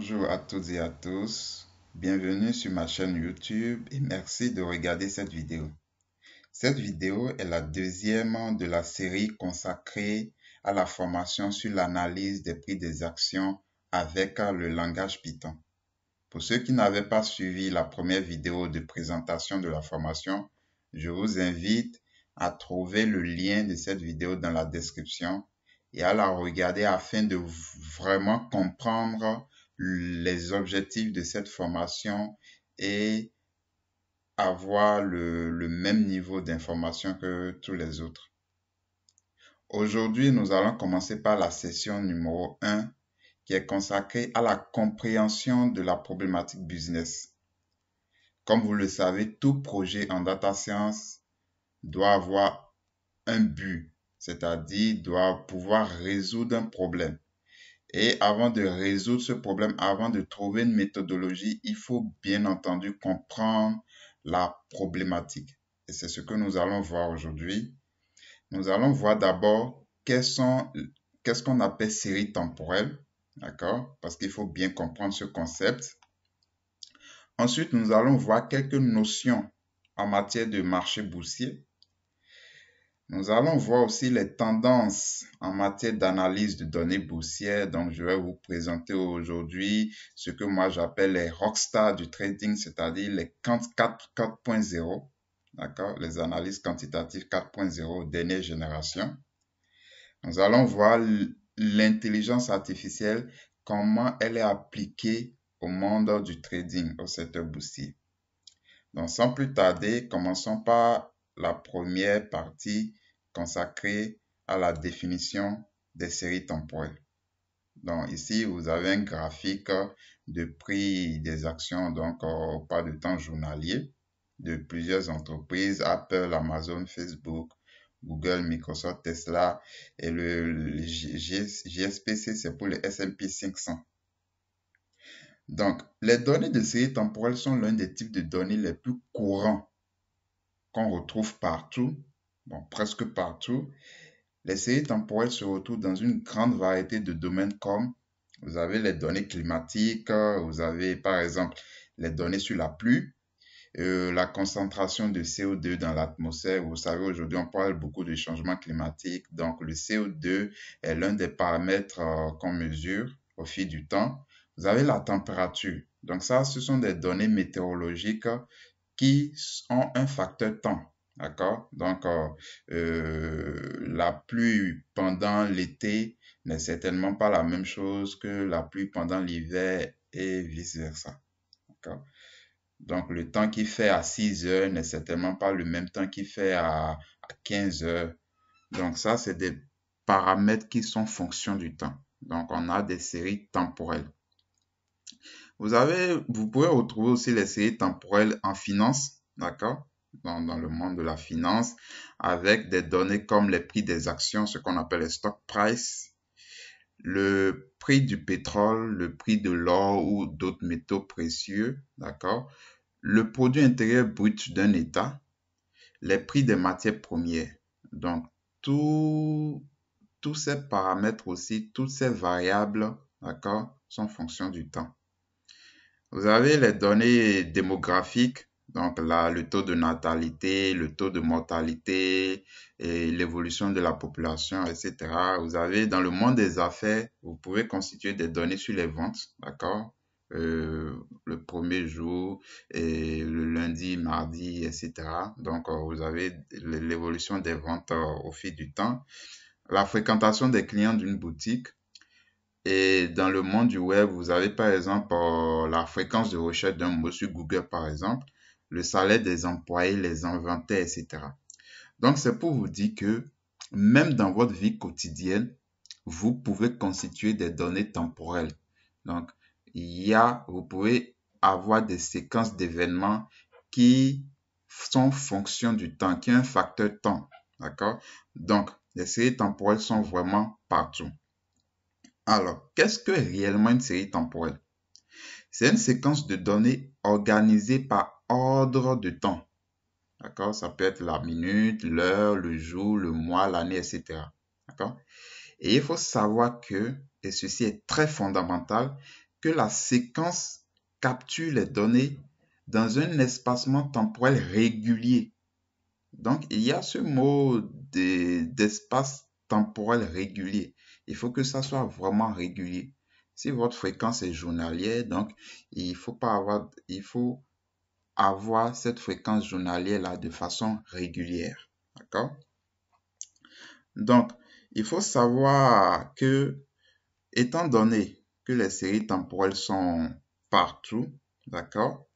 Bonjour à toutes et à tous, bienvenue sur ma chaîne YouTube et merci de regarder cette vidéo. Cette vidéo est la deuxième de la série consacrée à la formation sur l'analyse des prix des actions avec le langage Python. Pour ceux qui n'avaient pas suivi la première vidéo de présentation de la formation, je vous invite à trouver le lien de cette vidéo dans la description et à la regarder afin de vraiment comprendre les objectifs de cette formation et avoir le même niveau d'information que tous les autres. Aujourd'hui, nous allons commencer par la session numéro 1 qui est consacrée à la compréhension de la problématique business. Comme vous le savez, tout projet en data science doit avoir un but, c'est-à-dire doit pouvoir résoudre un problème. Et avant de résoudre ce problème, avant de trouver une méthodologie, il faut bien entendu comprendre la problématique. Et c'est ce que nous allons voir aujourd'hui. Nous allons voir d'abord qu'est-ce qu'on appelle série temporelle, d'accord? Parce qu'il faut bien comprendre ce concept. Ensuite, nous allons voir quelques notions en matière de marché boursier. Nous allons voir aussi les tendances en matière d'analyse de données boursières. Donc, je vais vous présenter aujourd'hui ce que moi j'appelle les rockstars du trading, c'est-à-dire les 4.0, d'accord? Les analyses quantitatives 4.0 dernière génération. Nous allons voir l'intelligence artificielle, comment elle est appliquée au monde du trading, au secteur boursier. Donc, sans plus tarder, commençons par la première partie consacrée à la définition des séries temporelles. Donc, ici, vous avez un graphique de prix des actions, donc pas de temps journalier, de plusieurs entreprises, Apple, Amazon, Facebook, Google, Microsoft, Tesla, et le JSPC, c'est pour le S&P 500. Donc, les données de séries temporelles sont l'un des types de données les plus courants qu'on retrouve partout, bon, presque partout. Les séries temporelles se retrouvent dans une grande variété de domaines comme vous avez les données climatiques, vous avez par exemple les données sur la pluie, la concentration de CO2 dans l'atmosphère. Vous savez, aujourd'hui, on parle beaucoup de changement climatique. Donc, le CO2 est l'un des paramètres qu'on mesure au fil du temps. Vous avez la température. Donc, ça, ce sont des données météorologiques qui ont un facteur temps. D'accord? Donc, la pluie pendant l'été n'est certainement pas la même chose que la pluie pendant l'hiver et vice-versa. D'accord? Donc, le temps qu'il fait à 6 heures n'est certainement pas le même temps qu'il fait à 15 heures. Donc, ça, c'est des paramètres qui sont fonction du temps. Donc, on a des séries temporelles. Vous pouvez retrouver aussi les séries temporelles en finance, d'accord? Dans le monde de la finance, avec des données comme les prix des actions, ce qu'on appelle les stock price, le prix du pétrole, le prix de l'or ou d'autres métaux précieux, d'accord? Le produit intérieur brut d'un État, les prix des matières premières. Donc, tous ces paramètres aussi, toutes ces variables, d'accord, sont fonction du temps. Vous avez les données démographiques, donc là, le taux de natalité, le taux de mortalité, et l'évolution de la population, etc. Vous avez dans le monde des affaires, vous pouvez constituer des données sur les ventes, d'accord? Le premier jour, et le lundi, mardi, etc. Donc, vous avez l'évolution des ventes au fil du temps. La fréquentation des clients d'une boutique. Et dans le monde du web, vous avez par exemple la fréquence de recherche d'un mot sur Google, par exemple, le salaire des employés, les inventaires, etc. Donc, c'est pour vous dire que même dans votre vie quotidienne, vous pouvez constituer des données temporelles. Donc, vous pouvez avoir des séquences d'événements qui sont fonction du temps, qui est un facteur temps. D'accord? Donc, les séries temporelles sont vraiment partout. Alors, qu'est-ce que réellement une série temporelle? C'est une séquence de données organisée par ordre de temps. D'accord? Ça peut être la minute, l'heure, le jour, le mois, l'année, etc. D'accord? Et il faut savoir que, et ceci est très fondamental, que la séquence capture les données dans un espacement temporel régulier. Donc, il y a ce mot d'espace temporel régulier. Il faut que ça soit vraiment régulier. Si votre fréquence est journalière, donc il faut avoir cette fréquence journalière-là de façon régulière. D'accord? Donc, il faut savoir que, étant donné que les séries temporelles sont partout, d'accord?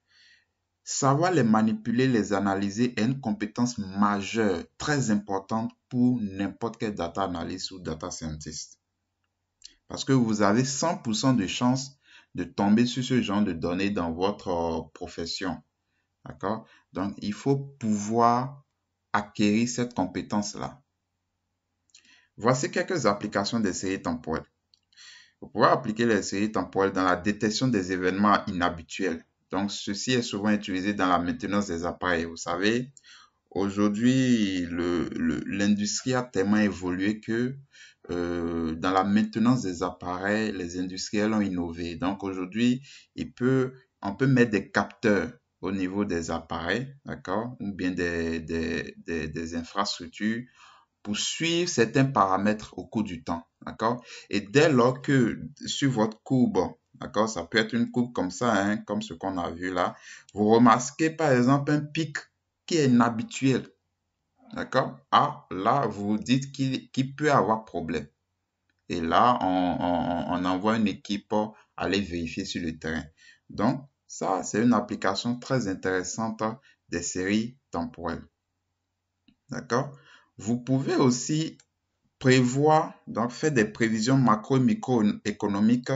Savoir les manipuler, les analyser est une compétence majeure, très importante pour n'importe quel data analyst ou data scientist. Parce que vous avez 100% de chances de tomber sur ce genre de données dans votre profession. D'accord? Donc, il faut pouvoir acquérir cette compétence-là. Voici quelques applications des séries temporelles. Vous pouvez appliquer les séries temporelles dans la détection des événements inhabituels. Donc, ceci est souvent utilisé dans la maintenance des appareils. Vous savez, aujourd'hui, l'industrie a tellement évolué que dans la maintenance des appareils, les industriels ont innové. Donc, aujourd'hui, on peut mettre des capteurs au niveau des appareils, d'accord, ou bien des infrastructures pour suivre certains paramètres au cours du temps, d'accord? Et dès lors que sur votre courbe, d'accord, ça peut être une courbe comme ça, hein, comme ce qu'on a vu là, vous remarquez par exemple un pic qui est inhabituel, d'accord? Ah, là, vous vous dites qu'il peut avoir problème. Et là, on envoie une équipe aller vérifier sur le terrain. Donc, ça, c'est une application très intéressante des séries temporelles. D'accord? Vous pouvez aussi prévoir, donc faire des prévisions macro et microéconomiques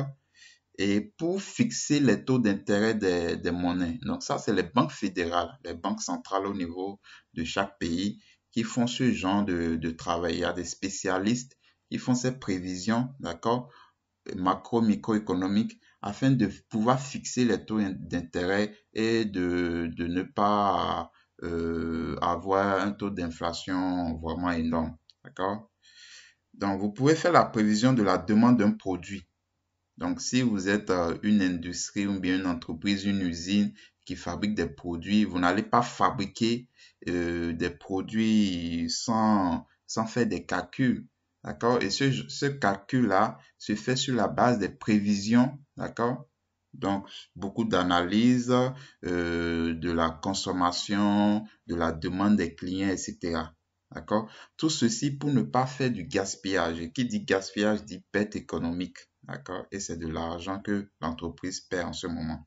et pour fixer les taux d'intérêt des monnaies. Donc ça, c'est les banques fédérales, les banques centrales au niveau de chaque pays qui font ce genre de travail. Il y a des spécialistes qui font ces prévisions, d'accord, macro, microéconomiques, afin de pouvoir fixer les taux d'intérêt et de ne pas avoir un taux d'inflation vraiment énorme, d'accord? Donc, vous pouvez faire la prévision de la demande d'un produit. Donc, si vous êtes une industrie ou bien une entreprise, une usine qui fabrique des produits, vous n'allez pas fabriquer des produits sans faire des calculs. D'accord? Et ce calcul-là se fait sur la base des prévisions. D'accord? Donc, beaucoup d'analyses de la consommation, de la demande des clients, etc. D'accord? Tout ceci pour ne pas faire du gaspillage. Et qui dit gaspillage dit perte économique. D'accord? Et c'est de l'argent que l'entreprise perd en ce moment.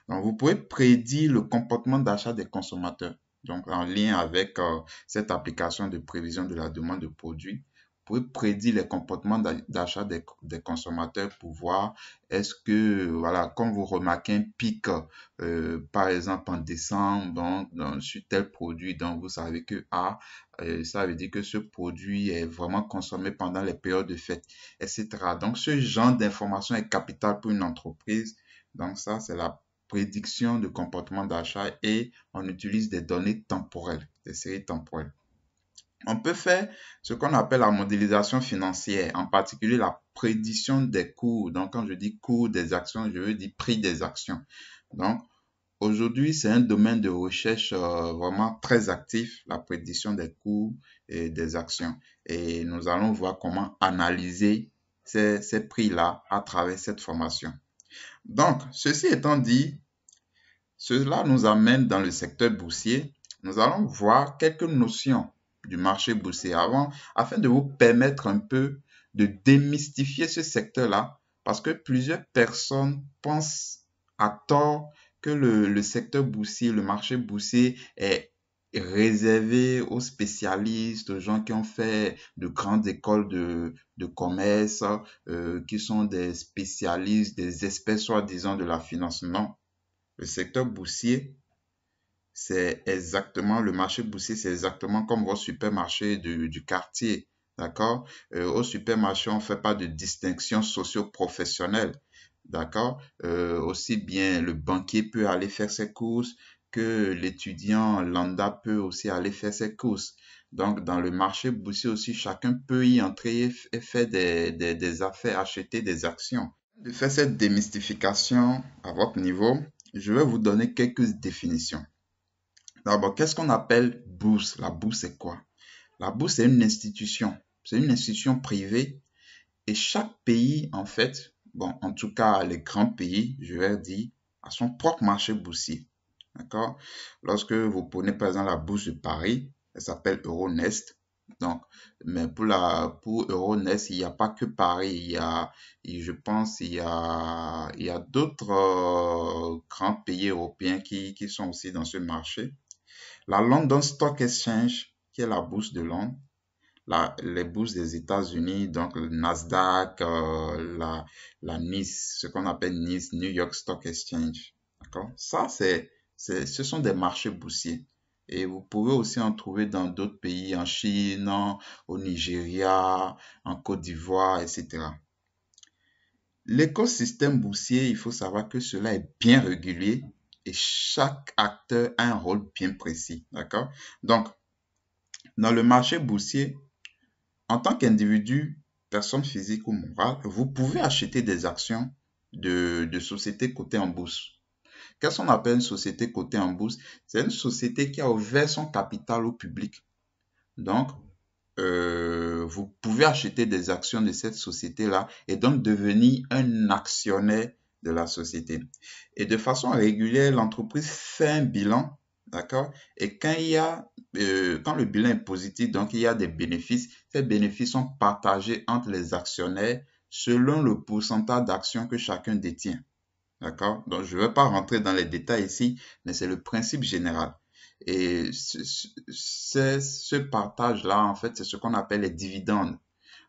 Donc, vous pouvez prédire le comportement d'achat des consommateurs. Donc, en lien avec cette application de prévision de la demande de produits, vous pouvez prédire les comportements d'achat des consommateurs pour voir est-ce que, voilà, quand vous remarquez un pic, par exemple en décembre, sur tel produit, donc vous savez que ça veut dire que ce produit est vraiment consommé pendant les périodes de fête, etc. Donc, ce genre d'information est capital pour une entreprise. Donc, ça, c'est la prédiction de comportement d'achat et on utilise des données temporelles, des séries temporelles. On peut faire ce qu'on appelle la modélisation financière, en particulier la prédiction des cours. Donc, quand je dis cours des actions, je veux dire prix des actions. Donc, aujourd'hui, c'est un domaine de recherche vraiment très actif, la prédiction des cours et des actions. Et nous allons voir comment analyser ces prix-là à travers cette formation. Donc, ceci étant dit, cela nous amène dans le secteur boursier. Nous allons voir quelques notions du marché boursier afin de vous permettre un peu de démystifier ce secteur-là, parce que plusieurs personnes pensent à tort que le secteur boursier, le marché boursier est réservé aux spécialistes, aux gens qui ont fait de grandes écoles de commerce, qui sont des spécialistes, des experts soi-disant de la finance. Non. Le secteur boursier, le marché boursier, c'est exactement comme vos supermarchés du quartier. D'accord? Au supermarché, on ne fait pas de distinction socio-professionnelle. D'accord? Aussi bien le banquier peut aller faire ses courses que l'étudiant lambda peut aussi aller faire ses courses. Donc, dans le marché boursier aussi, chacun peut y entrer et faire des affaires, acheter des actions. De faire cette démystification à votre niveau, je vais vous donner quelques définitions. D'abord, qu'est-ce qu'on appelle bourse? La bourse, c'est quoi? La bourse, c'est une institution. C'est une institution privée et chaque pays, en fait, bon, en tout cas, les grands pays, je vais dire, a son propre marché boursier. D'accord? Lorsque vous prenez par exemple la bourse de Paris, elle s'appelle Euronext. Donc, mais pour Euronext, il n'y a pas que Paris, je pense, il y a d'autres grands pays européens qui sont aussi dans ce marché. La London Stock Exchange, qui est la bourse de Londres, les bourses des États-Unis, donc le Nasdaq, la NYSE, ce qu'on appelle NYSE, New York Stock Exchange. D'accord? Ça, ce sont des marchés boursiers. Et vous pouvez aussi en trouver dans d'autres pays, en Chine, au Nigeria, en Côte d'Ivoire, etc. L'écosystème boursier, il faut savoir que cela est bien régulier et chaque acteur a un rôle bien précis. D'accord? Donc, dans le marché boursier, en tant qu'individu, personne physique ou morale, vous pouvez acheter des actions de sociétés cotées en bourse. Qu'est-ce qu'on appelle une société cotée en bourse? C'est une société qui a ouvert son capital au public. Donc, vous pouvez acheter des actions de cette société-là et donc devenir un actionnaire de la société. Et de façon régulière, l'entreprise fait un bilan, d'accord? Et quand quand le bilan est positif, donc il y a des bénéfices, ces bénéfices sont partagés entre les actionnaires selon le pourcentage d'actions que chacun détient. D'accord? Donc, je ne vais pas rentrer dans les détails ici, mais c'est le principe général. Et ce partage-là, en fait, c'est ce qu'on appelle les dividendes.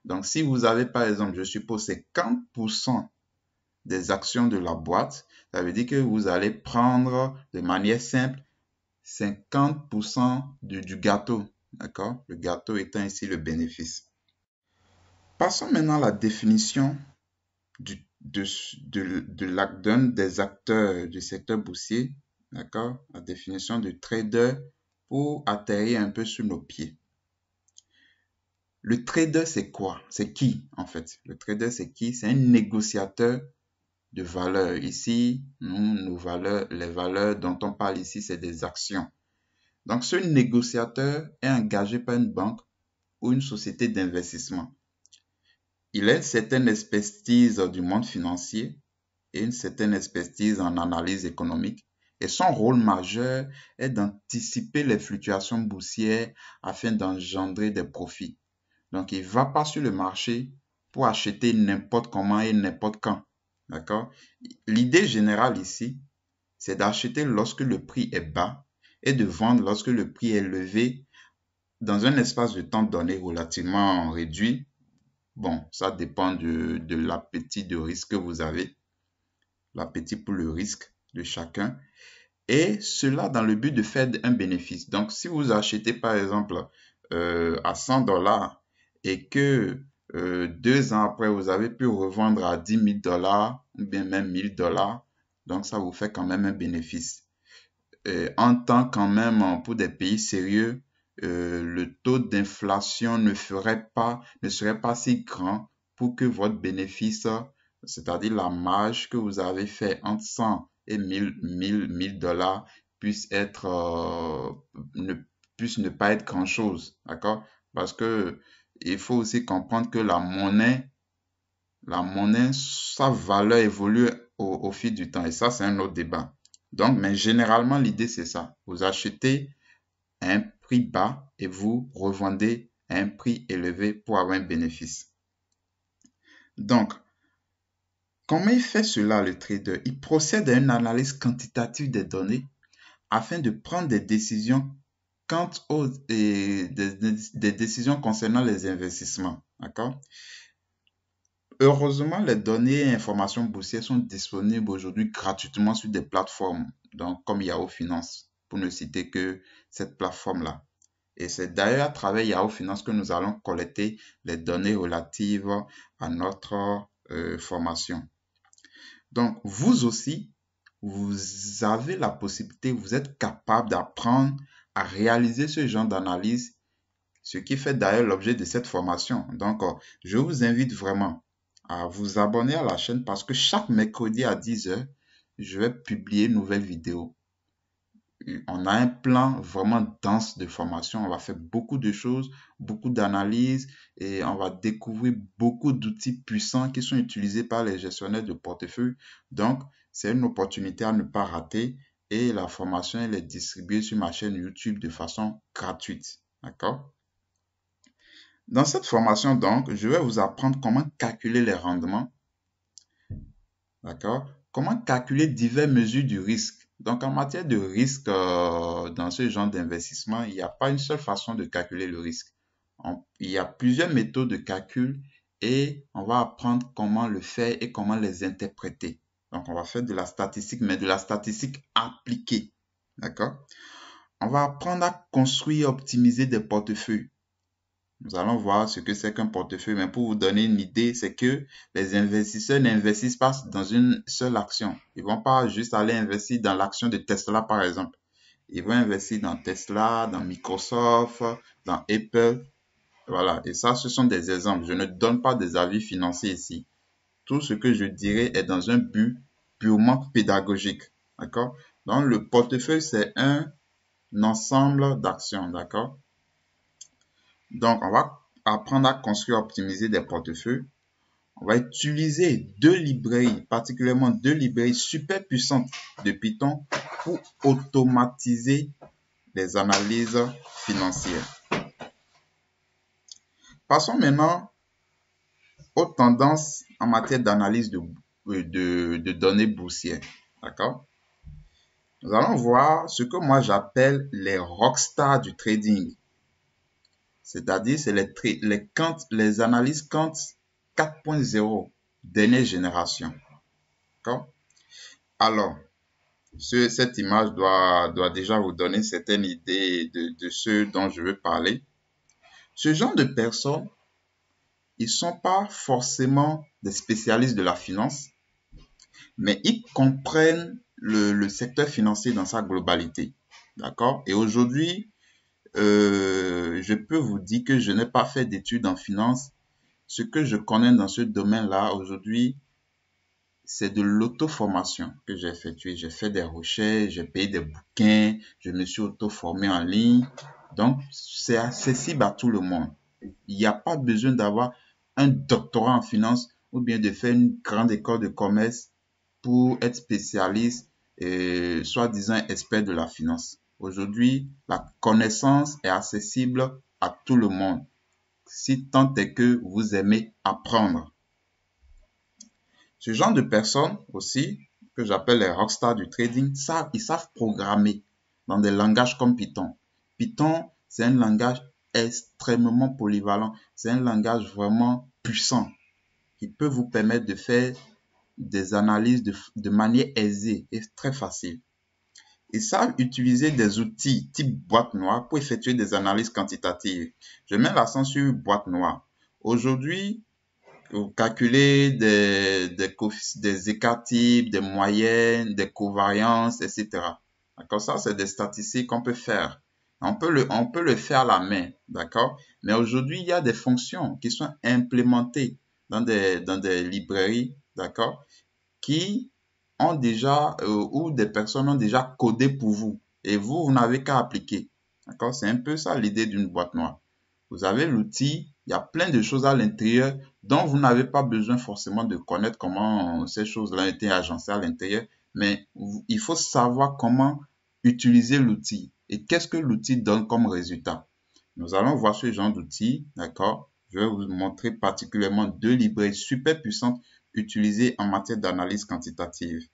Donc, si vous avez, par exemple, je suppose, 50% des actions de la boîte, ça veut dire que vous allez prendre de manière simple 50% du gâteau. D'accord? Le gâteau étant ici le bénéfice. Passons maintenant à la définition d'un des acteurs du secteur boursier, d'accord, la définition de trader pour atterrir un peu sur nos pieds. Le trader, c'est quoi? C'est qui, en fait? Le trader, c'est qui? C'est un négociateur de valeurs. Ici, nos valeurs, les valeurs dont on parle ici, c'est des actions. Donc, ce négociateur est engagé par une banque ou une société d'investissement. Il a une certaine expertise du monde financier et une certaine expertise en analyse économique. Et son rôle majeur est d'anticiper les fluctuations boursières afin d'engendrer des profits. Donc, il ne va pas sur le marché pour acheter n'importe comment et n'importe quand. D'accord? L'idée générale ici, c'est d'acheter lorsque le prix est bas et de vendre lorsque le prix est élevé dans un espace de temps donné relativement réduit. Bon, ça dépend de l'appétit de risque que vous avez, l'appétit pour le risque de chacun, et cela dans le but de faire un bénéfice. Donc, si vous achetez par exemple à 100 dollars et que 2 ans après, vous avez pu revendre à 10 000 dollars ou bien même 1000 dollars, donc ça vous fait quand même un bénéfice. En temps quand même, pour des pays sérieux, le taux d'inflation ne serait pas si grand pour que votre bénéfice, c'est-à-dire la marge que vous avez fait entre 100 et 1000 dollars, puisse ne pas être grand-chose, d'accord? Parce que il faut aussi comprendre que la monnaie, sa valeur évolue au fil du temps et ça, c'est un autre débat. Donc, mais généralement, l'idée, c'est ça. Vous achetez à un prix bas et vous revendez à un prix élevé pour avoir un bénéfice. Donc, comment il fait cela, le trader? Il procède à une analyse quantitative des données afin de prendre des décisions des décisions concernant les investissements. D'accord? Heureusement, les données et informations boursières sont disponibles aujourd'hui gratuitement sur des plateformes, donc comme Yahoo Finance, pour ne citer que cette plateforme-là. Et c'est d'ailleurs à travers Yahoo Finance que nous allons collecter les données relatives à notre formation. Donc, vous aussi, vous avez la possibilité, vous êtes capable d'apprendre à réaliser ce genre d'analyse, ce qui fait d'ailleurs l'objet de cette formation. Donc, je vous invite vraiment à vous abonner à la chaîne parce que chaque mercredi à 10 heures, je vais publier une nouvelle vidéo. On a un plan vraiment dense de formation. On va faire beaucoup de choses, beaucoup d'analyses et on va découvrir beaucoup d'outils puissants qui sont utilisés par les gestionnaires de portefeuille. Donc, c'est une opportunité à ne pas rater et la formation elle est distribuée sur ma chaîne YouTube de façon gratuite. D'accord? Dans cette formation, donc, je vais vous apprendre comment calculer les rendements. D'accord? Comment calculer diverses mesures du risque. Donc, en matière de risque, dans ce genre d'investissement, il n'y a pas une seule façon de calculer le risque. Il y a plusieurs méthodes de calcul et on va apprendre comment le faire et comment les interpréter. Donc, on va faire de la statistique, mais de la statistique appliquée. D'accord? On va apprendre à construire et optimiser des portefeuilles. Nous allons voir ce que c'est qu'un portefeuille, mais pour vous donner une idée, c'est que les investisseurs n'investissent pas dans une seule action. Ils vont pas juste aller investir dans l'action de Tesla, par exemple. Ils vont investir dans Tesla, dans Microsoft, dans Apple. Voilà. Et ça, ce sont des exemples. Je ne donne pas des avis financiers ici. Tout ce que je dirais est dans un but purement pédagogique. D'accord? Donc, le portefeuille, c'est un ensemble d'actions. D'accord? Donc, on va apprendre à construire et optimiser des portefeuilles. On va utiliser deux librairies, particulièrement deux librairies super puissantes de Python pour automatiser les analyses financières. Passons maintenant aux tendances en matière d'analyse de données boursières. D'accord? Nous allons voir ce que moi j'appelle les rockstars du trading. C'est-à-dire, c'est les analyses Quant 4.0, dernière génération. D'accord? Alors, cette image doit déjà vous donner une certaine idée de ce dont je veux parler. Ce genre de personnes, ils ne sont pas forcément des spécialistes de la finance, mais ils comprennent le secteur financier dans sa globalité. D'accord? Et aujourd'hui, je peux vous dire que je n'ai pas fait d'études en finance. Ce que je connais dans ce domaine-là aujourd'hui, c'est de l'auto-formation que j'ai effectuée. J'ai fait des recherches, j'ai payé des bouquins, je me suis auto-formé en ligne. Donc, c'est accessible à tout le monde. Il n'y a pas besoin d'avoir un doctorat en finance ou bien de faire une grande école de commerce pour être spécialiste et soi-disant expert de la finance. Aujourd'hui, la connaissance est accessible à tout le monde, si tant est que vous aimez apprendre. Ce genre de personnes aussi, que j'appelle les rockstars du trading, ils savent programmer dans des langages comme Python. Python, c'est un langage extrêmement polyvalent. C'est un langage vraiment puissant qui peut vous permettre de faire des analyses de manière aisée et très facile. Ils savent utiliser des outils type boîte noire pour effectuer des analyses quantitatives. Je mets l'accent sur boîte noire. Aujourd'hui, vous calculez des écarts types, des moyennes, des covariances, etc. D'accord? Ça, c'est des statistiques qu'on peut faire. On peut le faire à la main, d'accord? Mais aujourd'hui, il y a des fonctions qui sont implémentées dans des librairies, d'accord? Qui ont déjà, ou des personnes ont déjà codé pour vous. Et vous n'avez qu'à appliquer. D'accord? C'est un peu ça l'idée d'une boîte noire. Vous avez l'outil, il y a plein de choses à l'intérieur dont vous n'avez pas besoin forcément de connaître comment ces choses-là ont été agencées à l'intérieur, mais il faut savoir comment utiliser l'outil et qu'est-ce que l'outil donne comme résultat. Nous allons voir ce genre d'outils, d'accord? Je vais vous montrer particulièrement deux librairies super puissantes utilisées en matière d'analyse quantitative.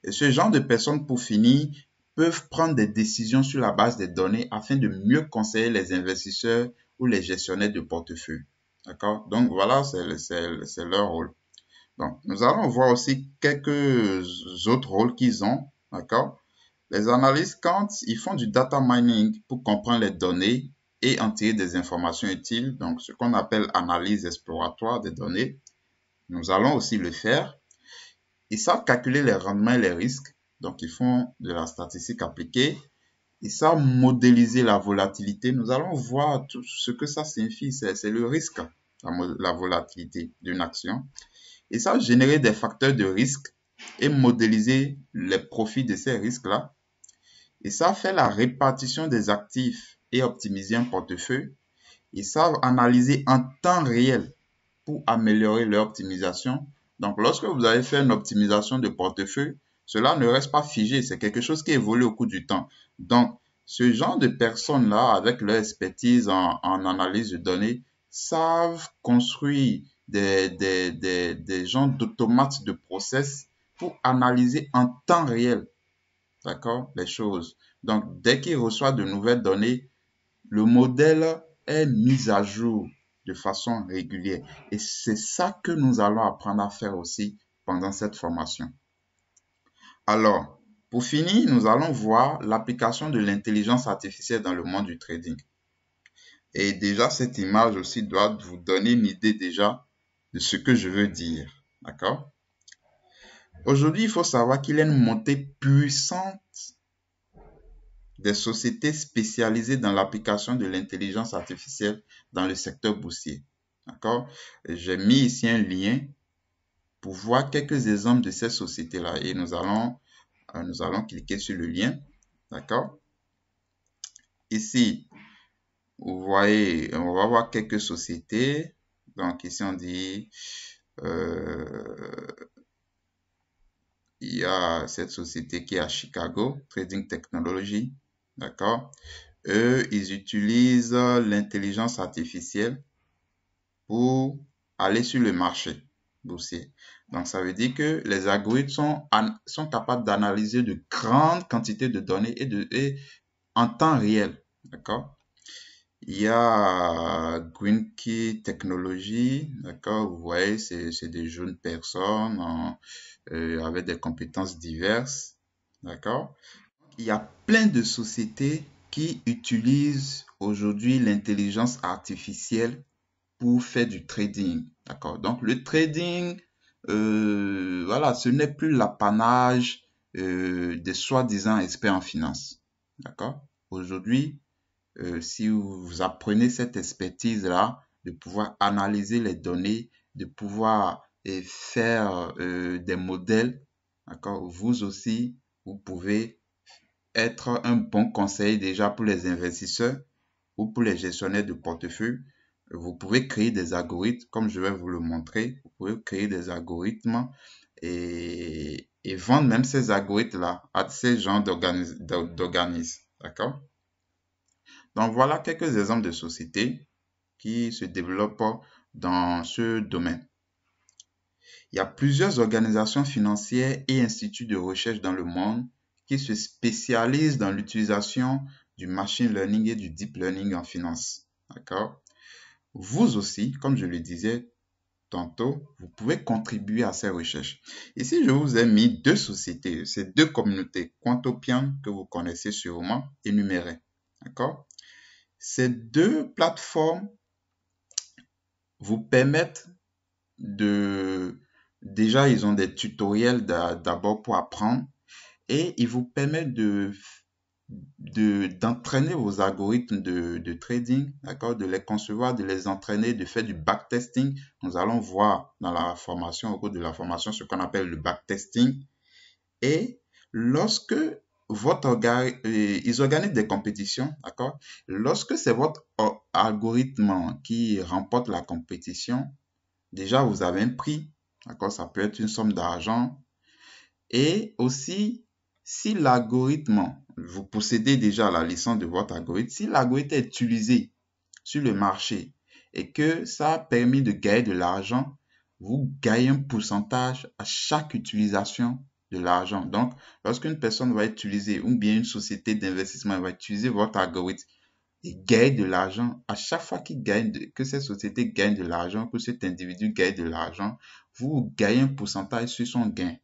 Et ce genre de personnes, pour finir, peuvent prendre des décisions sur la base des données afin de mieux conseiller les investisseurs ou les gestionnaires de portefeuille. D'accord? Donc voilà, c'est leur rôle. Donc, nous allons voir aussi quelques autres rôles qu'ils ont. D'accord? Les analystes Quant, ils font du data mining pour comprendre les données et en tirer des informations utiles. Donc, ce qu'on appelle analyse exploratoire des données. Nous allons aussi le faire. Ils savent calculer les rendements et les risques. Donc, ils font de la statistique appliquée. Ils savent modéliser la volatilité. Nous allons voir tout ce que ça signifie. C'est le risque. la volatilité d'une action. Et ça a généré des facteurs de risque et modéliser les profits de ces risques-là. Et ça fait la répartition des actifs et optimiser un portefeuille. Ils savent analyser en temps réel pour améliorer leur optimisation. Donc, lorsque vous avez fait une optimisation de portefeuille, cela ne reste pas figé, c'est quelque chose qui évolue au cours du temps. Donc, ce genre de personnes-là, avec leur expertise en analyse de données, savent construire des genres d'automates de process pour analyser en temps réel, d'accord, les choses. Donc, dès qu'ils reçoivent de nouvelles données, le modèle est mis à jour de façon régulière. Et c'est ça que nous allons apprendre à faire aussi pendant cette formation. Alors, pour finir, nous allons voir l'application de l'intelligence artificielle dans le monde du trading. Et déjà, cette image aussi doit vous donner une idée déjà de ce que je veux dire. D'accord? Aujourd'hui, il faut savoir qu'il y a une montée puissante des sociétés spécialisées dans l'application de l'intelligence artificielle dans le secteur boursier. D'accord? J'ai mis ici un lien pour voir quelques exemples de ces sociétés-là et nous allons cliquer sur le lien. D'accord? Ici, vous voyez, on va voir quelques sociétés. Donc ici, on dit, il y a cette société qui est à Chicago, Trading Technology. D'accord? Eux, ils utilisent l'intelligence artificielle pour aller sur le marché boursier. Donc, ça veut dire que les algorithmes sont capables d'analyser de grandes quantités de données et en temps réel. D'accord? Il y a Green Key Technology. D'accord? Vous voyez, c'est des jeunes personnes avec des compétences diverses. D'accord? Il y a plein de sociétés qui utilisent aujourd'hui l'intelligence artificielle pour faire du trading. D'accord? Donc, le trading, voilà, ce n'est plus l'apanage des soi-disant experts en finance. D'accord? Aujourd'hui, si vous apprenez cette expertise-là, de pouvoir analyser les données, de pouvoir faire des modèles, d'accord? Vous aussi, vous pouvez être un bon conseil déjà pour les investisseurs ou pour les gestionnaires de portefeuille. Vous pouvez créer des algorithmes, comme je vais vous le montrer. Vous pouvez créer des algorithmes et vendre même ces algorithmes-là à ces genres d'organismes. D'accord? Donc, voilà quelques exemples de sociétés qui se développent dans ce domaine. Il y a plusieurs organisations financières et instituts de recherche dans le monde qui se spécialisent dans l'utilisation du machine learning et du deep learning en finance. D'accord? Vous aussi, comme je le disais tantôt, vous pouvez contribuer à ces recherches. Ici, je vous ai mis deux sociétés, ces deux communautés, Quantopian, que vous connaissez sûrement, énumérées. D'accord? Ces deux plateformes vous permettent de... Déjà, ils ont des tutoriels d'abord pour apprendre et ils vous permettent d'entraîner vos algorithmes de trading, d'accord, de les concevoir, de les entraîner, de faire du backtesting. Nous allons voir dans la formation, au cours de la formation, ce qu'on appelle le backtesting. Et lorsque ils organisent des compétitions, d'accord, lorsque c'est votre algorithme qui remporte la compétition, déjà vous avez un prix, d'accord, ça peut être une somme d'argent. Et aussi, si l'algorithme, vous possédez déjà la licence de votre algorithme, si l'algorithme est utilisé sur le marché et que ça a permis de gagner de l'argent, vous gagnez un pourcentage à chaque utilisation de l'argent. Donc, lorsqu'une personne va utiliser, ou bien une société d'investissement va utiliser votre algorithme et gagne de l'argent, à chaque fois que cette société gagne de l'argent, que cet individu gagne de l'argent, vous gagnez un pourcentage sur son gain.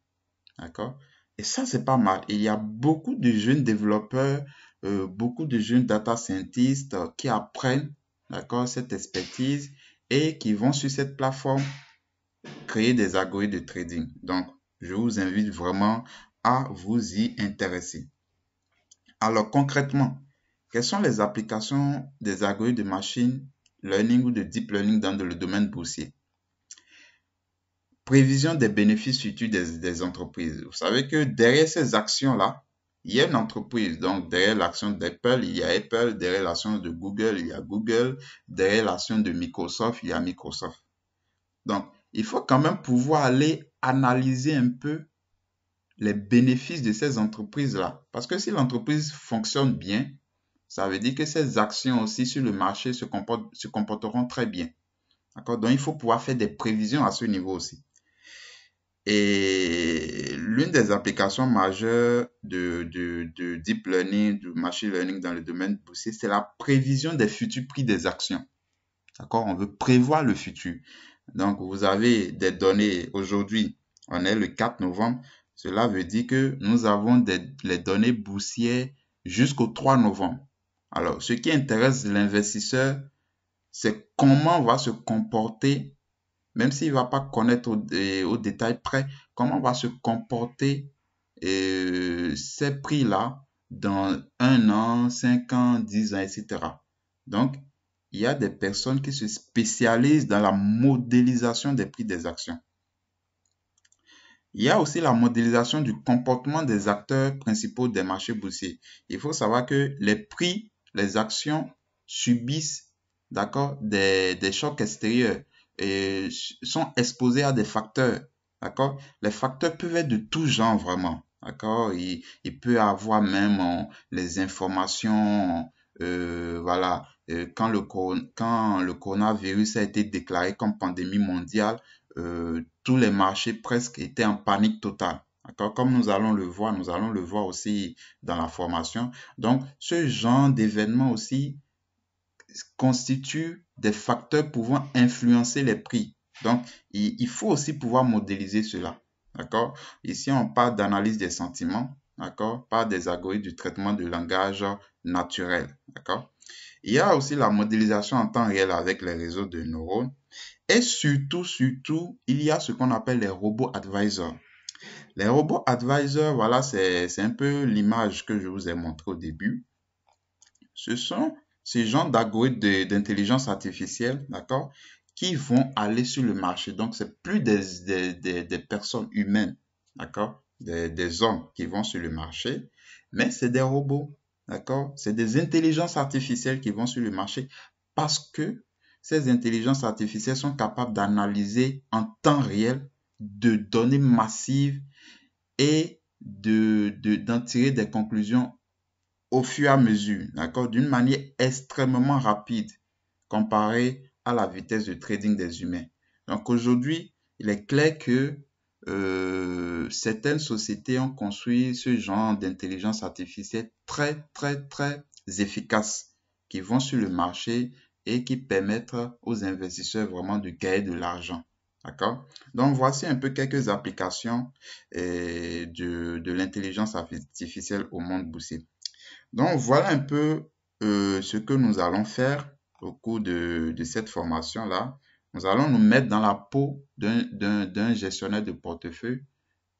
D'accord? Et ça, c'est pas mal. Et il y a beaucoup de jeunes développeurs, beaucoup de jeunes data scientists qui apprennent, d'accord, cette expertise et qui vont sur cette plateforme créer des algorithmes de trading. Donc, je vous invite vraiment à vous y intéresser. Alors, concrètement, quelles sont les applications des algorithmes de machine learning ou de deep learning dans le domaine boursier. Prévision des bénéfices futurs des entreprises. Vous savez que derrière ces actions-là, il y a une entreprise. Donc, derrière l'action d'Apple, il y a Apple. Derrière l'action de Google, il y a Google. Derrière l'action de Microsoft, il y a Microsoft. Donc, il faut quand même pouvoir aller analyser un peu les bénéfices de ces entreprises-là. Parce que si l'entreprise fonctionne bien, ça veut dire que ces actions aussi sur le marché se comporteront très bien. D'accord? Donc, il faut pouvoir faire des prévisions à ce niveau aussi. Et l'une des applications majeures de deep learning, de machine learning dans le domaine boursier, c'est la prévision des futurs prix des actions. D'accord? On veut prévoir le futur. Donc, vous avez des données aujourd'hui. On est le 4 novembre. Cela veut dire que nous avons les données boursières jusqu'au 3 novembre. Alors, ce qui intéresse l'investisseur, c'est comment va se comporter, même s'il ne va pas connaître au détail près, comment va se comporter ces prix-là dans 1 an, 5 ans, 10 ans, etc. Donc, il y a des personnes qui se spécialisent dans la modélisation des prix des actions. Il y a aussi la modélisation du comportement des acteurs principaux des marchés boursiers. Il faut savoir que les prix, les actions subissent, d'accord, des chocs extérieurs et sont exposés à des facteurs, d'accord. Les facteurs peuvent être de tout genre vraiment, d'accord. Il peut avoir même les informations, voilà, quand le coronavirus a été déclaré comme pandémie mondiale, tous les marchés presque étaient en panique totale. Comme nous allons le voir aussi dans la formation. Donc, ce genre d'événement aussi constitue des facteurs pouvant influencer les prix. Donc, il faut aussi pouvoir modéliser cela. D'accord? Ici, on parle d'analyse des sentiments, d'accord? Pas des algorithmes du traitement de langage naturel. D'accord? Il y a aussi la modélisation en temps réel avec les réseaux de neurones. Et surtout, il y a ce qu'on appelle les robots advisors. Les robots advisors, voilà, c'est un peu l'image que je vous ai montrée au début. Ce sont ces gens d'algorithmes d'intelligence artificielle, d'accord, qui vont aller sur le marché. Donc, c'est plus des personnes humaines, d'accord, des hommes qui vont sur le marché, mais c'est des robots, d'accord, c'est des intelligences artificielles qui vont sur le marché parce que ces intelligences artificielles sont capables d'analyser en temps réel de données massives et d'en tirer des conclusions au fur et à mesure, d'accord, d'une manière extrêmement rapide comparée à la vitesse de trading des humains. Donc aujourd'hui, il est clair que certaines sociétés ont construit ce genre d'intelligence artificielle très efficace qui vont sur le marché et qui permettent aux investisseurs vraiment de gagner de l'argent. D'accord? Donc, voici un peu quelques applications de l'intelligence artificielle au monde boursier. Donc, voilà un peu ce que nous allons faire au cours de cette formation-là. Nous allons nous mettre dans la peau d'un gestionnaire de portefeuille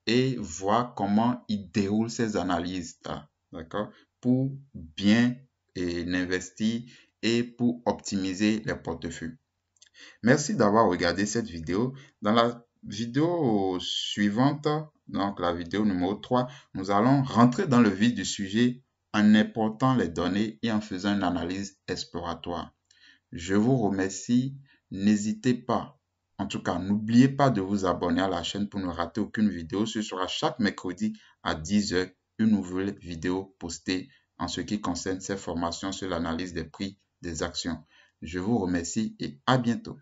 et voir comment il déroule ses analyses-là, d'accord, pour bien investir et pour optimiser les portefeuilles. Merci d'avoir regardé cette vidéo. Dans la vidéo suivante, donc la vidéo numéro 3, nous allons rentrer dans le vif du sujet en important les données et en faisant une analyse exploratoire. Je vous remercie. N'hésitez pas, en tout cas, n'oubliez pas de vous abonner à la chaîne pour ne rater aucune vidéo. Ce sera chaque mercredi à 10 h une nouvelle vidéo postée en ce qui concerne ces formations sur l'analyse des prix des actions. Je vous remercie et à bientôt.